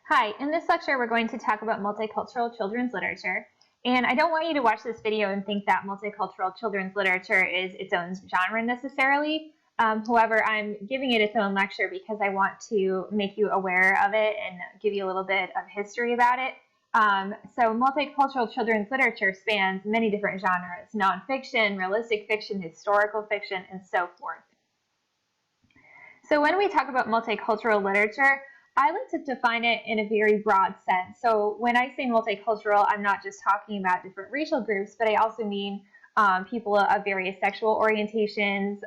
Hi, in this lecture we're going to talk about multicultural children's literature. And I don't want you to watch this video and think that multicultural children's literature is its own genre necessarily. However, I'm giving it its own lecture because I want to make you aware of it and give you a little bit of history about it. So multicultural children's literature spans many different genres: nonfiction, realistic fiction, historical fiction, and so forth. So when we talk about multicultural literature, I like to define it in a very broad sense. So when I say multicultural, I'm not just talking about different racial groups, but I also mean people of various sexual orientations,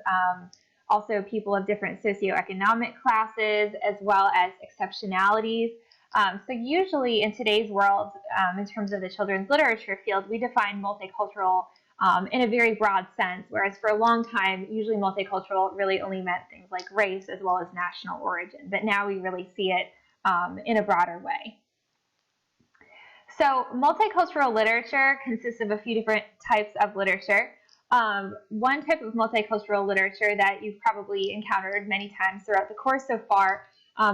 also people of different socioeconomic classes, as well as exceptionalities. So usually in today's world, in terms of the children's literature field, we define multicultural in a very broad sense, whereas for a long time, usually multicultural really only meant things like race as well as national origin. But now we really see it in a broader way. So multicultural literature consists of a few different types of literature. One type of multicultural literature that you've probably encountered many times throughout the course so far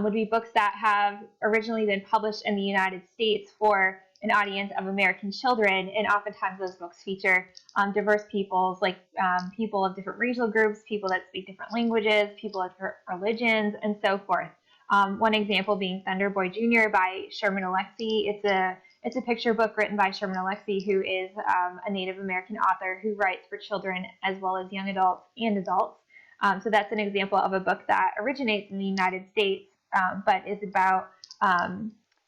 would be books that have originally been published in the United States for an audience of American children, and oftentimes those books feature diverse peoples, like people of different racial groups, people that speak different languages, people of different religions, and so forth. One example being Thunder Boy Jr. by Sherman Alexie. It's a picture book written by Sherman Alexie, who is a Native American author who writes for children as well as young adults and adults. So that's an example of a book that originates in the United States, but is about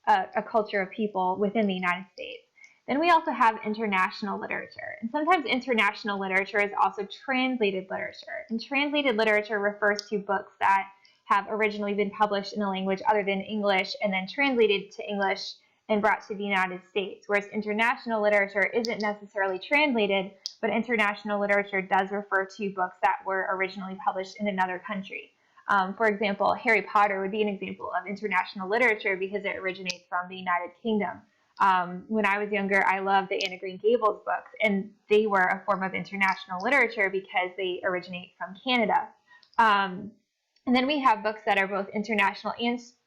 a culture of people within the United States. Then we also have international literature. And sometimes international literature is also translated literature. And translated literature refers to books that have originally been published in a language other than English and then translated to English and brought to the United States. Whereas international literature isn't necessarily translated, but international literature does refer to books that were originally published in another country. For example, Harry Potter would be an example of international literature because it originates from the United Kingdom. When I was younger, I loved the Anne of Green Gables books, and they were a form of international literature because they originate from Canada. And then we have books that are both international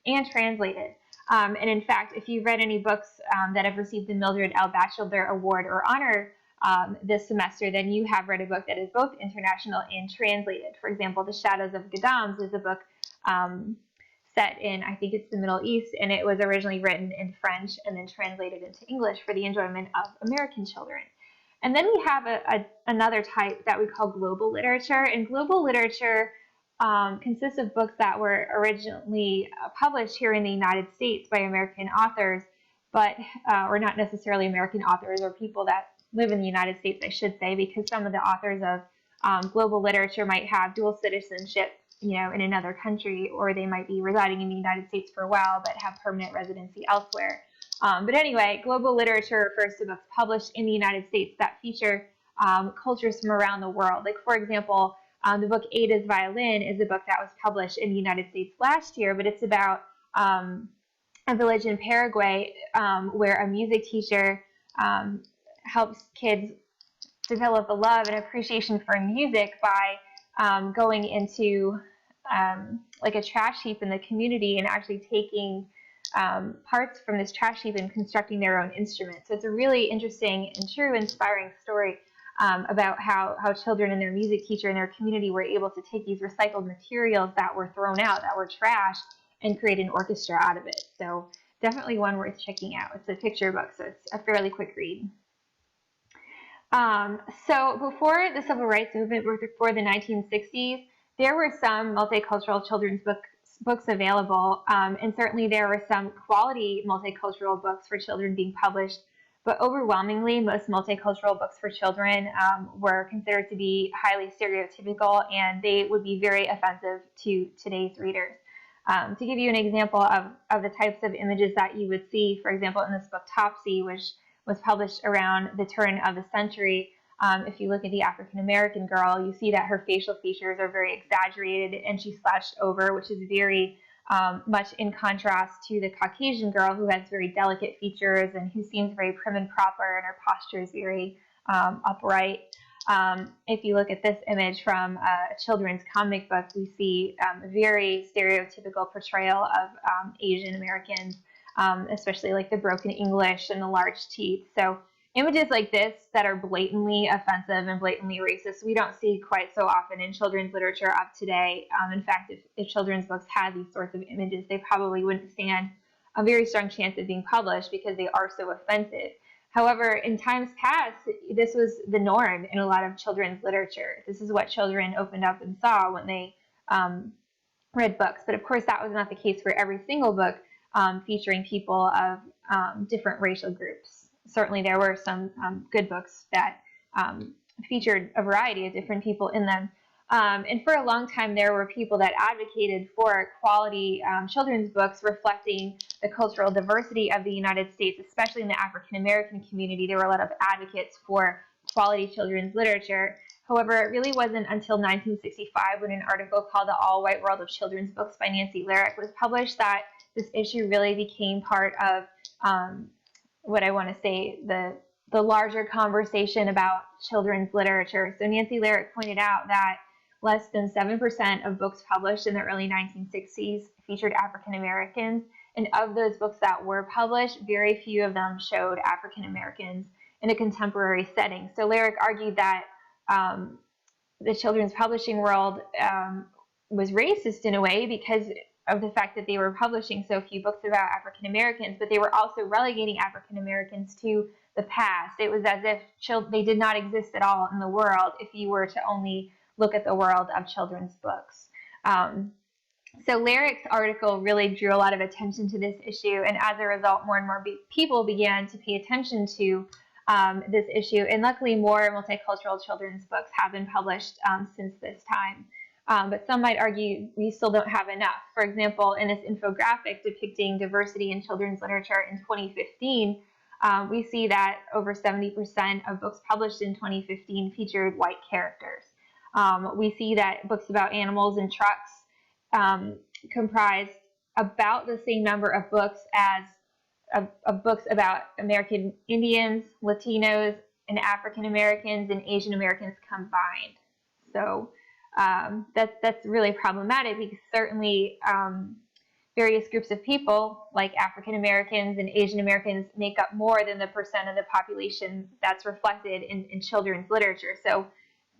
and translated. And in fact, if you've read any books that have received the Mildred L. Batchelder Award or honor this semester, then you have read a book that is both international and translated. For example, The Shadows of Gadams is a book set in, I think it's the Middle East, and it was originally written in French and then translated into English for the enjoyment of American children. And then we have another type that we call global literature, and global literature consists of books that were originally published here in the United States by American authors, but or not necessarily American authors, or people that live in the United States, I should say, because some of the authors of global literature might have dual citizenship, in another country, or they might be residing in the United States for a while but have permanent residency elsewhere. But anyway, global literature refers to books published in the United States that feature cultures from around the world. Like, for example, the book Ada's Violin is a book that was published in the United States last year, but it's about a village in Paraguay where a music teacher helps kids develop a love and appreciation for music by going into like a trash heap in the community and actually taking parts from this trash heap and constructing their own instruments. So it's a really interesting and true, inspiring story about how children and their music teacher and their community were able to take these recycled materials that were thrown out, that were trash, and create an orchestra out of it. So definitely one worth checking out. It's a picture book, so it's a fairly quick read. So before the Civil Rights Movement, before the 1960s, there were some multicultural children's books available, and certainly there were some quality multicultural books for children being published, but overwhelmingly most multicultural books for children were considered to be highly stereotypical, and they would be very offensive to today's readers. To give you an example of the types of images that you would see, for example, in this book Topsy, which was published around the turn of the century, if you look at the African American girl, you see that her facial features are very exaggerated and she's slouched over, which is very much in contrast to the Caucasian girl, who has very delicate features and who seems very prim and proper, and her posture is very upright. If you look at this image from a children's comic book, we see a very stereotypical portrayal of Asian Americans. especially like the broken English and the large teeth. So images like this that are blatantly offensive and blatantly racist, we don't see quite so often in children's literature of today. In fact, if children's books had these sorts of images, they probably wouldn't stand a very strong chance of being published because they are so offensive. However, in times past, this was the norm in a lot of children's literature. This is what children opened up and saw when they read books. But of course, that was not the case for every single book featuring people of different racial groups. Certainly, there were some good books that featured a variety of different people in them. And for a long time, there were people that advocated for quality children's books reflecting the cultural diversity of the United States, especially in the African American community. There were a lot of advocates for quality children's literature. However, it really wasn't until 1965 when an article called The All-White World of Children's Books by Nancy Lyric was published that this issue really became part of what I want to say, the larger conversation about children's literature. So Nancy Lyric pointed out that less than 7% of books published in the early 1960s featured African Americans, and of those books that were published, very few of them showed African Americans in a contemporary setting. So Lyric argued that the children's publishing world was racist in a way because of the fact that they were publishing so few books about African Americans, but they were also relegating African Americans to the past. It was as if they did not exist at all in the world if you were to only look at the world of children's books. So Lyric's article really drew a lot of attention to this issue, and as a result, more and more people began to pay attention to this issue, and luckily more multicultural children's books have been published since this time. But some might argue we still don't have enough. For example, in this infographic depicting diversity in children's literature in 2015, we see that over 70% of books published in 2015 featured white characters. We see that books about animals and trucks comprised about the same number of books as of books about American Indians, Latinos, and African Americans and Asian Americans combined. So that's really problematic because certainly various groups of people like African Americans and Asian Americans make up more than the percent of the population that's reflected in children's literature. So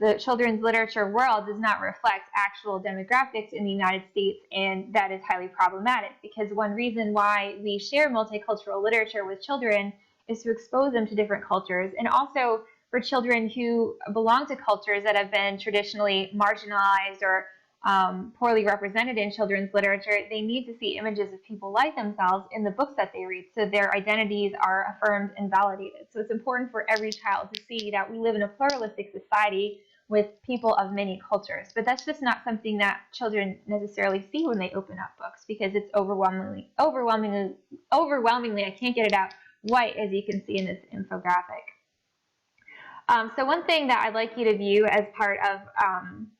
the children's literature world does not reflect actual demographics in the United States, and that is highly problematic because one reason why we share multicultural literature with children is to expose them to different cultures, and also for children who belong to cultures that have been traditionally marginalized or poorly represented in children's literature, they need to see images of people like themselves in the books that they read so their identities are affirmed and validated. So it's important for every child to see that we live in a pluralistic society with people of many cultures. But that's just not something that children necessarily see when they open up books because it's overwhelmingly, I can't get it out, white, as you can see in this infographic. So one thing that I'd like you to view as part of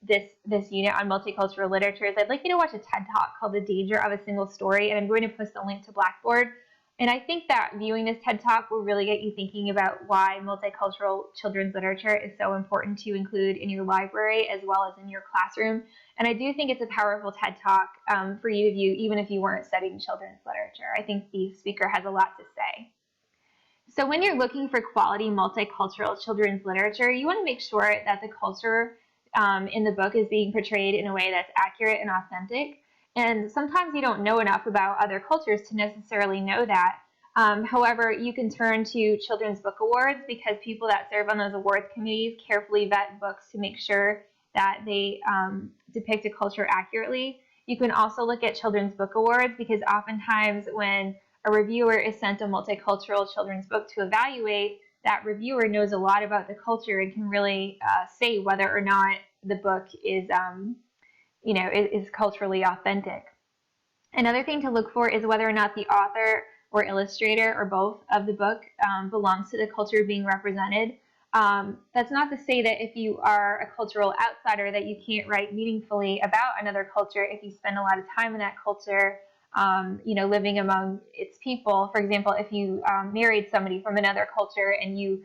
this unit on multicultural literature is I'd like you to watch a TED Talk called The Danger of a Single Story, and I'm going to post a link to Blackboard. And I think that viewing this TED Talk will really get you thinking about why multicultural children's literature is so important to include in your library as well as in your classroom. And I do think it's a powerful TED Talk for you to view even if you weren't studying children's literature. I think the speaker has a lot to say. So when you're looking for quality multicultural children's literature, you want to make sure that the culture in the book is being portrayed in a way that's accurate and authentic. And sometimes you don't know enough about other cultures to necessarily know that. However, you can turn to Children's Book Awards because people that serve on those awards committees carefully vet books to make sure that they depict a culture accurately. You can also look at Children's Book Awards because oftentimes when a reviewer is sent a multicultural children's book to evaluate, that reviewer knows a lot about the culture and can really say whether or not the book is is culturally authentic. Another thing to look for is whether or not the author or illustrator or both of the book belongs to the culture being represented. That's not to say that if you are a cultural outsider that you can't write meaningfully about another culture if you spend a lot of time in that culture, living among its people. For example, if you married somebody from another culture and you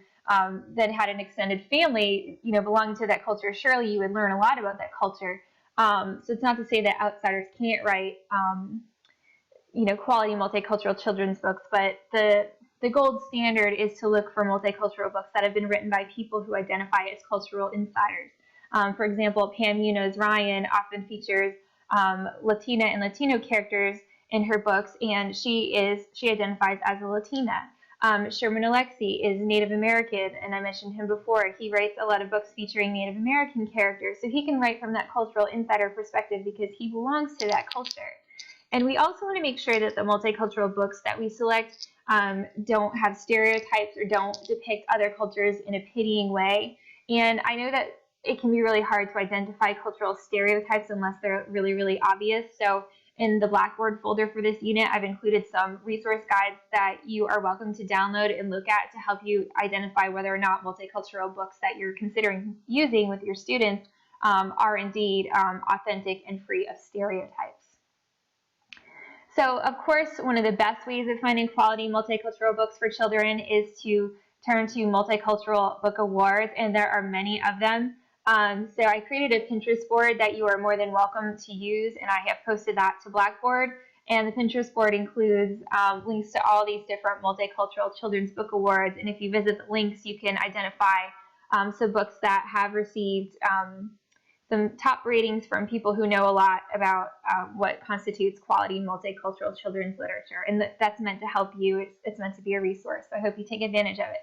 then had an extended family, belonging to that culture, surely you would learn a lot about that culture. So it's not to say that outsiders can't write, quality multicultural children's books, but the gold standard is to look for multicultural books that have been written by people who identify as cultural insiders. For example, Pam Munoz Ryan often features Latina and Latino characters in her books, and she identifies as a Latina. Sherman Alexie is Native American, and I mentioned him before. He writes a lot of books featuring Native American characters, so he can write from that cultural insider perspective because he belongs to that culture. And we also want to make sure that the multicultural books that we select don't have stereotypes or don't depict other cultures in a pitying way. And I know that it can be really hard to identify cultural stereotypes unless they're really, really obvious. So in the Blackboard folder for this unit, I've included some resource guides that you are welcome to download and look at to help you identify whether or not multicultural books that you're considering using with your students are indeed authentic and free of stereotypes. So, of course, one of the best ways of finding quality multicultural books for children is to turn to Multicultural Book Awards, and there are many of them. So I created a Pinterest board that you are more than welcome to use, and I have posted that to Blackboard. And the Pinterest board includes links to all these different multicultural children's book awards, and if you visit the links, you can identify some books that have received some top ratings from people who know a lot about what constitutes quality multicultural children's literature, and that's meant to help you. It's meant to be a resource, so I hope you take advantage of it.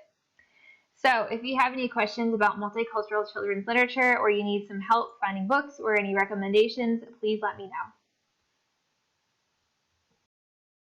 So if you have any questions about multicultural children's literature, or you need some help finding books or any recommendations, please let me know.